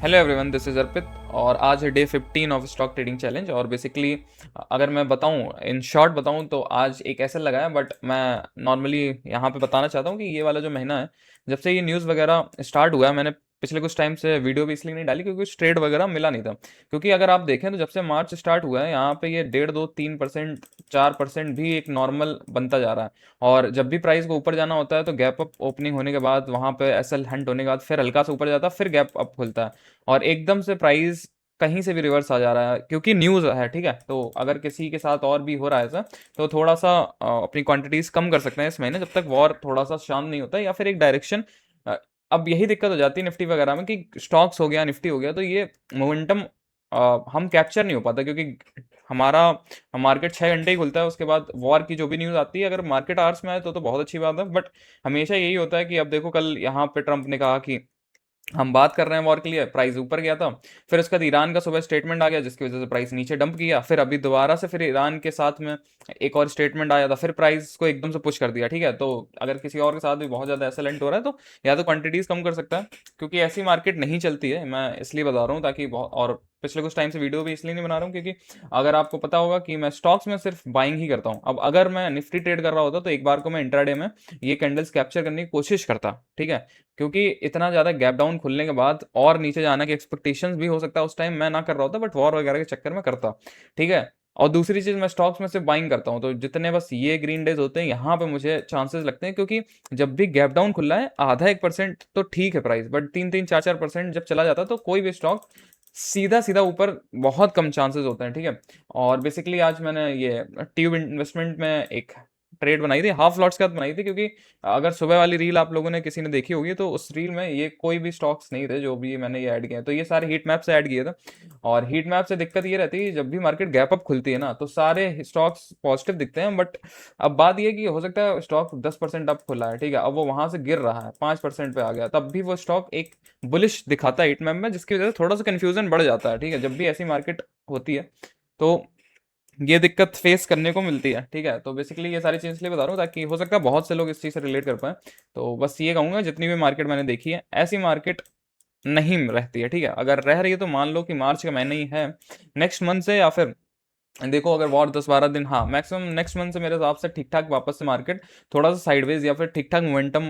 Hello everyone, this is अर्पित। और आज है day 15 of stock trading challenge. और बेसिकली अगर मैं बताऊं, इन शॉर्ट बताऊं, तो आज एक ऐसा लगा है। बट मैं नॉर्मली यहाँ पे बताना चाहता हूँ कि ये वाला जो महीना है, जब से ये न्यूज़ वगैरह स्टार्ट हुआ है, मैंने पिछले कुछ टाइम से वीडियो भी इसलिए नहीं डाली क्योंकि कुछ ट्रेड वगैरह मिला नहीं था। क्योंकि अगर आप देखें तो जब से मार्च स्टार्ट हुआ है, यहाँ पे ये 1.5, 2, 3%, 4% भी एक नॉर्मल बनता जा रहा है। और जब भी प्राइस को ऊपर जाना होता है तो गैप अप ओपनिंग होने के बाद, वहाँ पे एसएल हंट होने के बाद फिर हल्का सा ऊपर जाता है, फिर गैप अप खुलता है। और एकदम से प्राइस कहीं से भी रिवर्स आ जा रहा है क्योंकि न्यूज़ है। ठीक है, तो अगर किसी के साथ और भी हो रहा है ऐसा, तो थोड़ा सा अपनी क्वांटिटीज कम कर सकते हैं इस महीने, जब तक वॉर थोड़ा सा शांत नहीं होता, या फिर एक डायरेक्शन। अब यही दिक्कत हो जाती है निफ्टी वगैरह में कि स्टॉक्स हो गया, निफ्टी हो गया, तो ये मोमेंटम हम कैप्चर नहीं हो पाता क्योंकि हमारा मार्केट 6 घंटे ही खुलता है। उसके बाद वॉर की जो भी न्यूज़ आती है, अगर मार्केट आवर्स में आए तो बहुत अच्छी बात है। बट हमेशा यही होता है कि अब देखो, कल यहाँ पे ट्रंप ने कहा कि हम बात कर रहे हैं वॉर के लिए, प्राइस ऊपर गया था। फिर उसके बाद ईरान का सुबह स्टेटमेंट आ गया जिसकी वजह से प्राइस नीचे डंप किया। फिर अभी दोबारा से फिर ईरान के साथ में एक और स्टेटमेंट आया था, फिर प्राइस को एकदम से पुश कर दिया। ठीक है, तो अगर किसी और के साथ भी बहुत ज़्यादा एसेलेंट हो रहा है तो या तो क्वांटिटीज कम कर सकता है, क्योंकि ऐसी मार्केट नहीं चलती है। मैं इसलिए बता रहा हूँ ताकि बहुत, और पिछले कुछ टाइम से वीडियो भी इसलिए नहीं बना रहा हूँ क्योंकि अगर आपको पता होगा कि मैं स्टॉक्स में सिर्फ बाइंग ही करता हूँ। अब अगर मैं निफ्टी ट्रेड कर रहा होता तो एक बार को मैं इंट्राडे में ये कैंडल्स कैप्चर करने की कोशिश करता। ठीक है, क्योंकि इतना ज़्यादा गैप डाउन खुलने के बाद और नीचे जाने की एक्सपेक्टेशंस भी हो सकता है, उस टाइम मैं ना कर रहा होता, बट वॉर वगैरह के चक्कर में करता। ठीक है, और दूसरी चीज़, मैं स्टॉक्स में से बाइंग करता हूँ, तो जितने बस ये ग्रीन डेज होते हैं यहाँ पे मुझे चांसेस लगते हैं, क्योंकि जब भी गैप डाउन खुला है आधा 1% तो ठीक है प्राइस, बट 3, 3, 4, 4% जब चला जाता है तो कोई भी स्टॉक सीधा सीधा ऊपर बहुत कम चांसेस होते हैं। ठीक है, और बेसिकली आज मैंने ये ट्यूब इन्वेस्टमेंट में एक ट्रेड बनाई थी, हाफ लॉट्स के साथ बनाई थी, क्योंकि अगर सुबह वाली रील आप लोगों ने किसी ने देखी होगी तो उस रील में ये कोई भी स्टॉक्स नहीं थे जो भी मैंने ये ऐड किए हैं, तो ये सारे हीट मैप से ऐड किए थे। और हीट मैप से दिक्कत ये रहती है कि जब भी मार्केट गैप अप खुलती है ना, तो सारे स्टॉक्स पॉजिटिव दिखते हैं। बट अब बात ये है कि हो सकता है स्टॉक 10% अप खुला है, ठीक है, अब वो वहां से गिर रहा है, 5% पे आ गया, तब भी वो स्टॉक एक बुलिश दिखाता है हीट मैप में, जिसकी वजह से थोड़ा सा कंफ्यूजन बढ़ जाता है। ठीक है, जब भी ऐसी मार्केट होती है तो ये दिक्कत फेस करने को मिलती है। ठीक है, तो बेसिकली ये सारी चीज़ इसलिए बता रहा हूँ ताकि हो सकता है बहुत से लोग इस चीज़ से रिलेट कर पाए। तो बस ये कहूँगा, जितनी भी मार्केट मैंने देखी है, ऐसी मार्केट नहीं रहती है। ठीक है, अगर रह रही है तो मान लो कि मार्च का महीना ही है, नेक्स्ट मंथ से, या फिर देखो अगर वॉर 10-12 दिन, हाँ मैक्सिमम नेक्स्ट मंथ से मेरे हिसाब से ठीक ठाक वापस से मार्केट थोड़ा सा साइडवेज या फिर ठीक ठाक मोमेंटम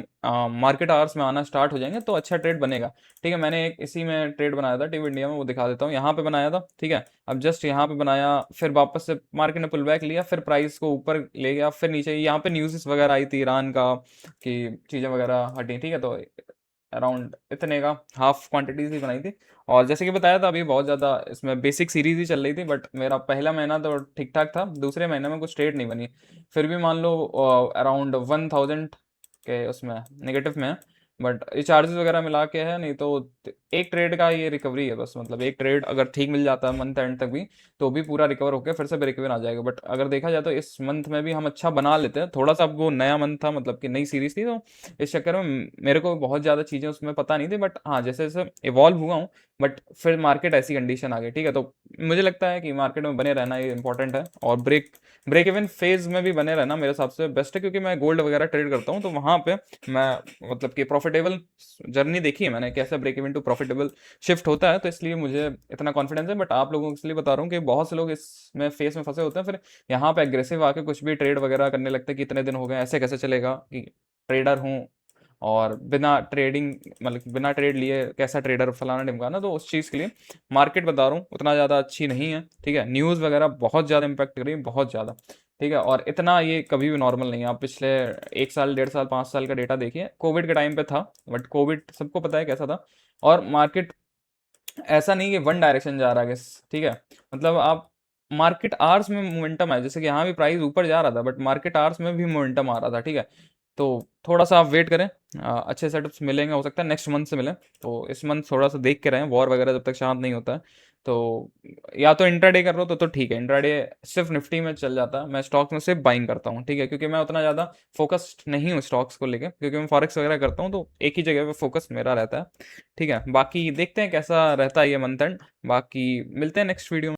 मार्केट आवर्स में आना स्टार्ट हो जाएंगे, तो अच्छा ट्रेड बनेगा। ठीक है, मैंने एक इसी में ट्रेड बनाया था टिव इंडिया में, वो दिखा देता हूँ। यहाँ पे बनाया था, ठीक है, अब जस्ट यहाँ पे बनाया, फिर वापस से मार्केट ने पुल बैक लिया, फिर प्राइस को ऊपर ले गया, फिर नीचे। यहाँ पे न्यूज़ वगैरह आई थी ईरान का कि चीज़ें वगैरह हटी। ठीक है, तो अराउंड इतने का हाफ क्वांटिटीज ही बनाई थी। और जैसे कि बताया था, अभी बहुत ज़्यादा इसमें बेसिक सीरीज ही चल रही थी, बट मेरा पहला महीना तो ठीक ठाक था, दूसरे महीने में कुछ ट्रेड नहीं बनी। फिर भी मान लो अराउंड 1000 के उसमें नेगेटिव में है। बट ये चार्जेस वगैरह मिला के है, नहीं तो एक ट्रेड का ये रिकवरी है बस। मतलब एक ट्रेड अगर ठीक मिल जाता है मंथ एंड तक भी, तो भी पूरा रिकवर होकर फिर से ब्रेक इवन आ जाएगा। बट अगर देखा जाए तो इस मंथ में भी हम अच्छा बना लेते हैं थोड़ा सा। अब वो नया मंथ था, मतलब कि नई सीरीज थी, तो इस चक्कर में मेरे को बहुत ज़्यादा चीज़ें उसमें पता नहीं थी। बट हाँ, जैसे जैसे इवॉल्व हुआ हूँ, बट फिर मार्केट ऐसी कंडीशन आ गई। ठीक है, तो मुझे लगता है कि मार्केट में बने रहना ये इंपॉर्टेंट है, और ब्रेक इवन फेज में भी बने रहना मेरे हिसाब से बेस्ट है, क्योंकि मैं गोल्ड वगैरह ट्रेड करता हूँ, तो वहाँ पे मैं मतलब कि प्रॉफिटेबल जर्नी देखी है मैंने, कैसे break even to profitable shift होता है, तो इसलिए मुझे इतना कॉन्फिडेंस है। बट आप लोगों को इसलिए बता रहा हूँ कि बहुत से लोग इसमें फेस में फंसे होते हैं, फिर यहाँ पे एग्रेसिव आके कुछ भी ट्रेड वगैरह करने लगते हैं कि इतने दिन हो गए, ऐसे कैसे चलेगा कि ट्रेडर हूँ और बिना ट्रेडिंग, मतलब बिना ट्रेड लिए कैसा ट्रेडर फलाना ढिमकाना। तो उस चीज़ के लिए मार्केट बता रहा हूँ उतना ज़्यादा अच्छी नहीं है। ठीक है, न्यूज़ वगैरह बहुत ज़्यादा इम्पैक्ट कर रही है, बहुत ज़्यादा। ठीक है, और इतना ये कभी भी नॉर्मल नहीं है। आप पिछले 1 साल, 1.5 साल, 5 साल का डेटा देखिए, कोविड के टाइम पे था, बट कोविड सबको पता है कैसा था। और मार्केट ऐसा नहीं कि वन डायरेक्शन जा रहा है, ठीक है, मतलब आप मार्केट आवर्स में मोमेंटम है, जैसे कि यहाँ भी प्राइस ऊपर जा रहा था, बट मार्केट आवर्स में भी मोमेंटम आ रहा था। ठीक है, तो थोड़ा सा आप वेट करें, अच्छे सेटअप्स मिलेंगे, हो सकता है नेक्स्ट मंथ से मिले। तो इस मंथ थोड़ा सा देख के रहें, वॉर वगैरह जब तक शांत नहीं होता है। तो या तो इंट्राडे कर रहे हो तो ठीक है, इंट्राडे सिर्फ निफ्टी में चल जाता है, मैं स्टॉक्स में सिर्फ बाइंग करता हूँ। ठीक है, क्योंकि मैं उतना ज़्यादा फोकस्ड नहीं हूँ स्टॉक्स को लेके, क्योंकि मैं फॉरेक्स वगैरह करता हूँ, तो एक ही जगह पे फोकस मेरा रहता है। ठीक है, बाकी देखते हैं कैसा रहता है ये मंथ एंड। बाकी मिलते हैं नेक्स्ट वीडियो में।